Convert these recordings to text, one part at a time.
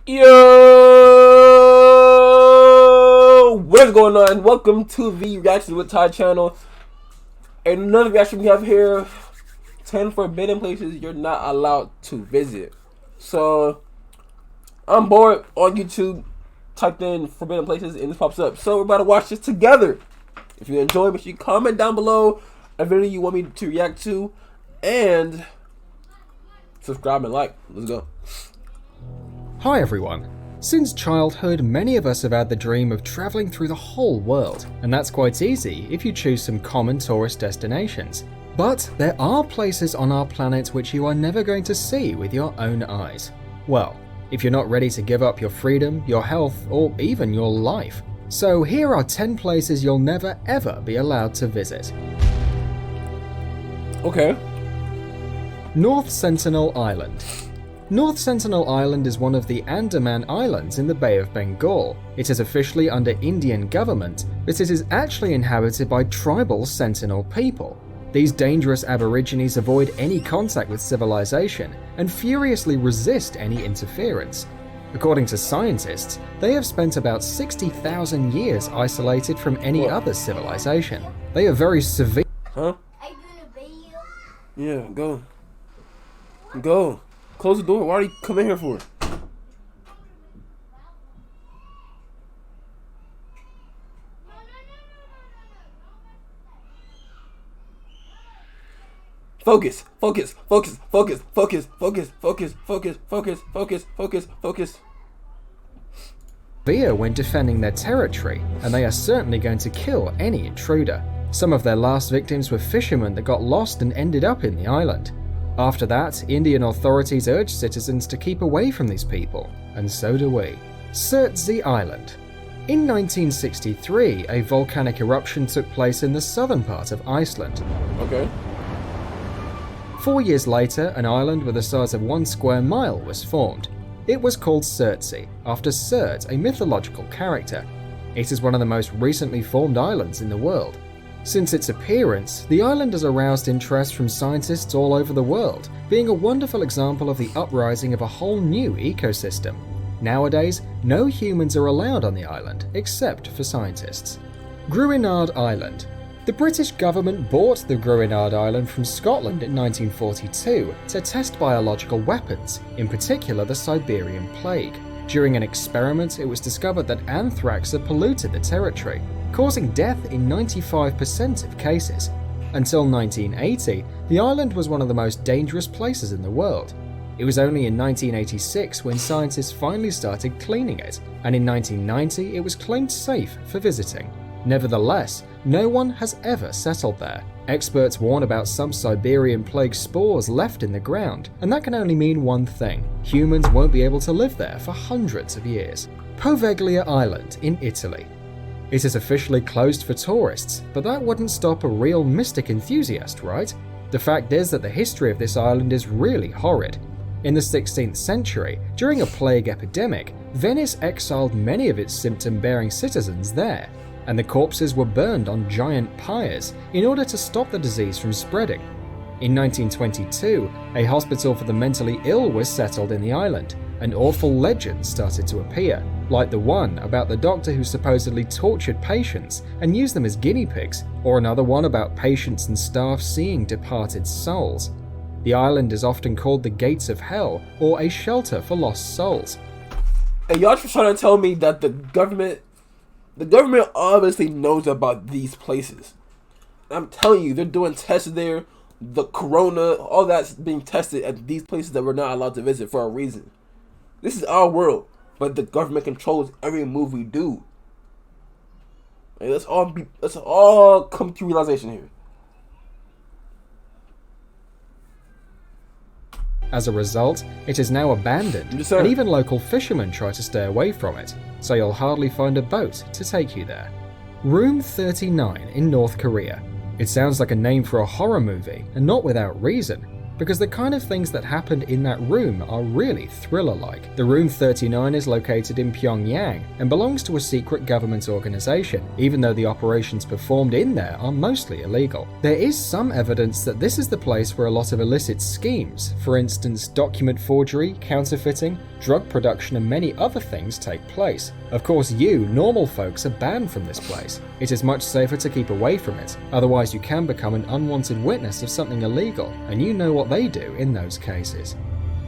Yo, what's going on? Welcome to the Reactions with Ty channel. Another reaction we have here: 10 forbidden places you're not allowed to visit. So I'm bored on YouTube. Typed in forbidden places and this pops up. So we're about to watch this together. If you enjoy, make sure you comment down below a video you want me to react to, and subscribe and like. Let's go. Hi everyone. Since childhood, many of us have had the dream of travelling through the whole world, and that's quite easy if you choose some common tourist destinations. But there are places on our planet which you are never going to see with your own eyes. Well, if you're not ready to give up your freedom, your health, or even your life. So here are 10 places you'll never ever be allowed to visit. Okay. North Sentinel Island. North Sentinel Island is one of the Andaman Islands in the Bay of Bengal. It is officially under Indian government, but it is actually inhabited by tribal Sentinel people. These dangerous aborigines avoid any contact with civilization and furiously resist any interference. According to scientists, they have spent about 60,000 years isolated from any other civilization. They are very severe. Huh? Yeah, go. Go. Close the door. Why are you coming here for? Focus, focus, focus, focus, focus, focus, focus, focus, focus, focus, focus, focus. When defending their territory, and they are certainly going to kill any intruder. Some of their last victims were fishermen that got lost and ended up in the island. After that, Indian authorities urged citizens to keep away from these people, and so do we. Surtsey Island. In 1963, a volcanic eruption took place in the southern part of Iceland. Okay. 4 years later, an island with a size of 1 square mile was formed. It was called Surtsey, after Surt, a mythological character. It is one of the most recently formed islands in the world. Since its appearance, the island has aroused interest from scientists all over the world, being a wonderful example of the uprising of a whole new ecosystem. Nowadays, no humans are allowed on the island, except for scientists. Gruinard Island. The British government bought the Gruinard Island from Scotland in 1942 to test biological weapons, in particular the Siberian plague. During an experiment, it was discovered that anthrax had polluted the territory, causing death in 95% of cases. Until 1980, the island was one of the most dangerous places in the world. It was only in 1986 when scientists finally started cleaning it, and in 1990 it was claimed safe for visiting. Nevertheless, no one has ever settled there. Experts warn about some Siberian plague spores left in the ground, and that can only mean one thing: humans won't be able to live there for hundreds of years. Poveglia Island in Italy. It is officially closed for tourists, but that wouldn't stop a real mystic enthusiast, right? The fact is that the history of this island is really horrid. In the 16th century, during a plague epidemic, Venice exiled many of its symptom-bearing citizens there, and the corpses were burned on giant pyres in order to stop the disease from spreading. In 1922, a hospital for the mentally ill was settled in the island, and awful legends started to appear, like the one about the doctor who supposedly tortured patients and used them as guinea pigs, or another one about patients and staff seeing departed souls. The island is often called the Gates of Hell, or a shelter for lost souls. And y'all just trying to tell me that the government obviously knows about these places. I'm telling you, they're doing tests there. The corona, all that's being tested at these places that we're not allowed to visit for a reason. This is our world, but the government controls every move we do. Like, let's all come to realization here. As a result, it is now abandoned, Yes, sir. and even local fishermen try to stay away from it, so you'll hardly find a boat to take you there. Room 39 in North Korea. It sounds like a name for a horror movie, and not without reason, because the kind of things that happened in that room are really thriller-like. The Room 39 is located in Pyongyang and belongs to a secret government organization, even though the operations performed in there are mostly illegal. There is some evidence that this is the place where a lot of illicit schemes, for instance document forgery, counterfeiting, drug production and many other things take place. Of course, you, normal folks, are banned from this place. It is much safer to keep away from it, otherwise you can become an unwanted witness of something illegal, and you know what they do in those cases.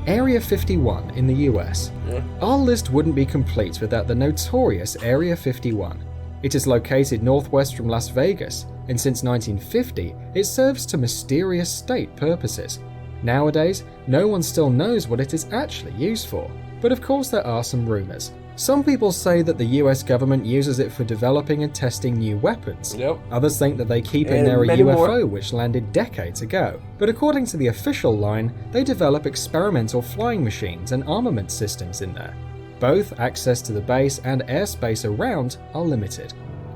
Area 51 in the US. Our list wouldn't be complete without the notorious Area 51. It is located northwest from Las Vegas, and since 1950, it serves to mysterious state purposes. Nowadays, no one still knows what it is actually used for, but of course there are some rumors. Some people say that the US government uses it for developing and testing new weapons. Others think that they keep in there a UFO which landed decades ago. But according to the official line, they develop experimental flying machines and armament systems in there. Both access to the base and airspace around are limited.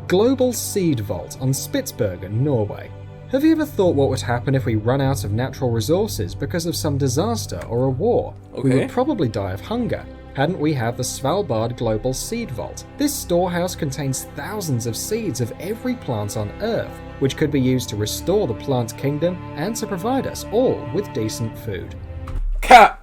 Global Seed Vault on Spitsbergen, Norway. Have you ever thought what would happen if we run out of natural resources because of some disaster or a war? We would probably die of hunger. Hadn't we have the Svalbard Global Seed Vault? This storehouse contains thousands of seeds of every plant on Earth, which could be used to restore the plant kingdom and to provide us all with decent food. Cap.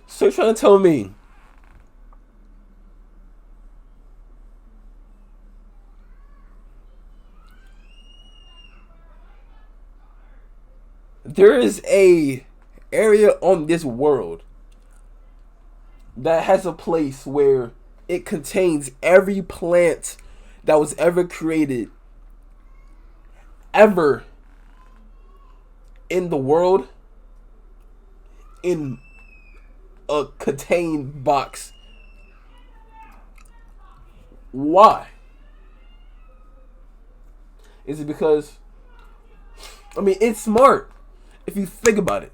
So you're trying to tell me there is a area on this world that has a place where it contains every plant that was ever created ever in the world in a contained box. Why? Is it because, I mean, it's smart if you think about it.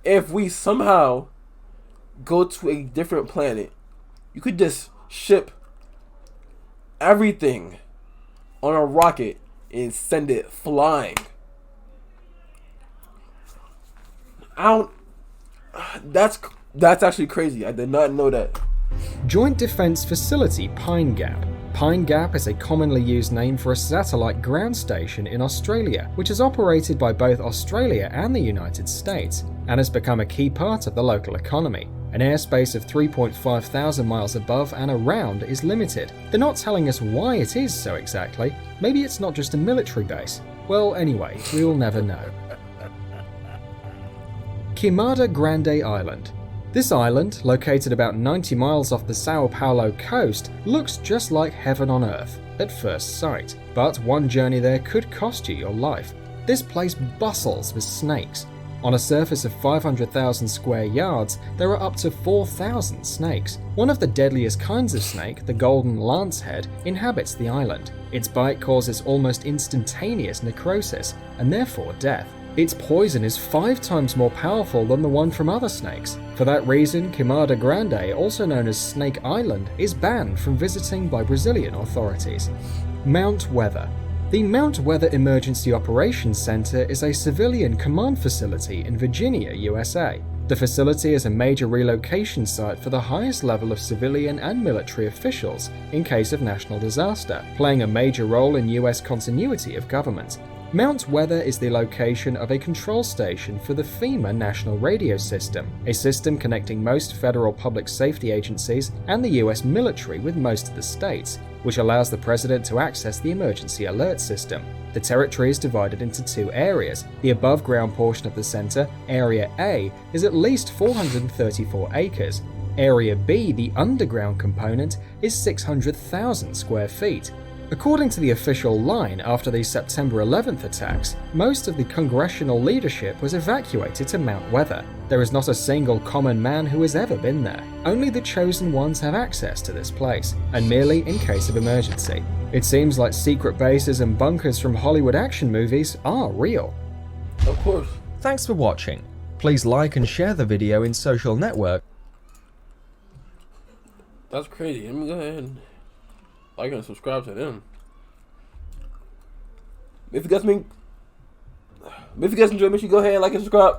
If we somehow go to a different planet, you could just ship everything on a rocket and send it flying. That's actually crazy. I did not know that. Joint Defense Facility Pine Gap. Pine Gap is a commonly used name for a satellite ground station in Australia, which is operated by both Australia and the United States, and has become a key part of the local economy. An airspace of 3.5 thousand miles above and around is limited. They're not telling us why it is so exactly. Maybe it's not just a military base. Well, anyway, we will never know. Kumada Grande Island. This island, located about 90 miles off the Sao Paulo coast, looks just like heaven on earth at first sight. But one journey there could cost you your life. This place bustles with snakes. On a surface of 500,000 square yards, there are up to 4,000 snakes. One of the deadliest kinds of snake, the golden lancehead, inhabits the island. Its bite causes almost instantaneous necrosis, and therefore death. Its poison is 5 times more powerful than the one from other snakes. For that reason, Kumada Grande, also known as Snake Island, is banned from visiting by Brazilian authorities. Mount Weather. The Mount Weather Emergency Operations Center is a civilian command facility in Virginia, USA. The facility is a major relocation site for the highest level of civilian and military officials in case of national disaster, playing a major role in US continuity of government. Mount Weather is the location of a control station for the FEMA National Radio System, a system connecting most federal public safety agencies and the US military with most of the states, which allows the president to access the emergency alert system. The territory is divided into 2 areas. The above ground portion of the center, Area A, is at least 434 acres. Area B, the underground component, is 600,000 square feet. According to the official line, after the September 11th attacks, most of the congressional leadership was evacuated to Mount Weather. There is not a single common man who has ever been there. Only the chosen ones have access to this place, and merely in case of emergency. It seems like secret bases and bunkers from Hollywood action movies are real. Of course. Thanks for watching. Please like and share the video in social network. That's crazy. Let me go ahead and like and subscribe to them. If you guys enjoyed, make sure you go ahead and like and subscribe.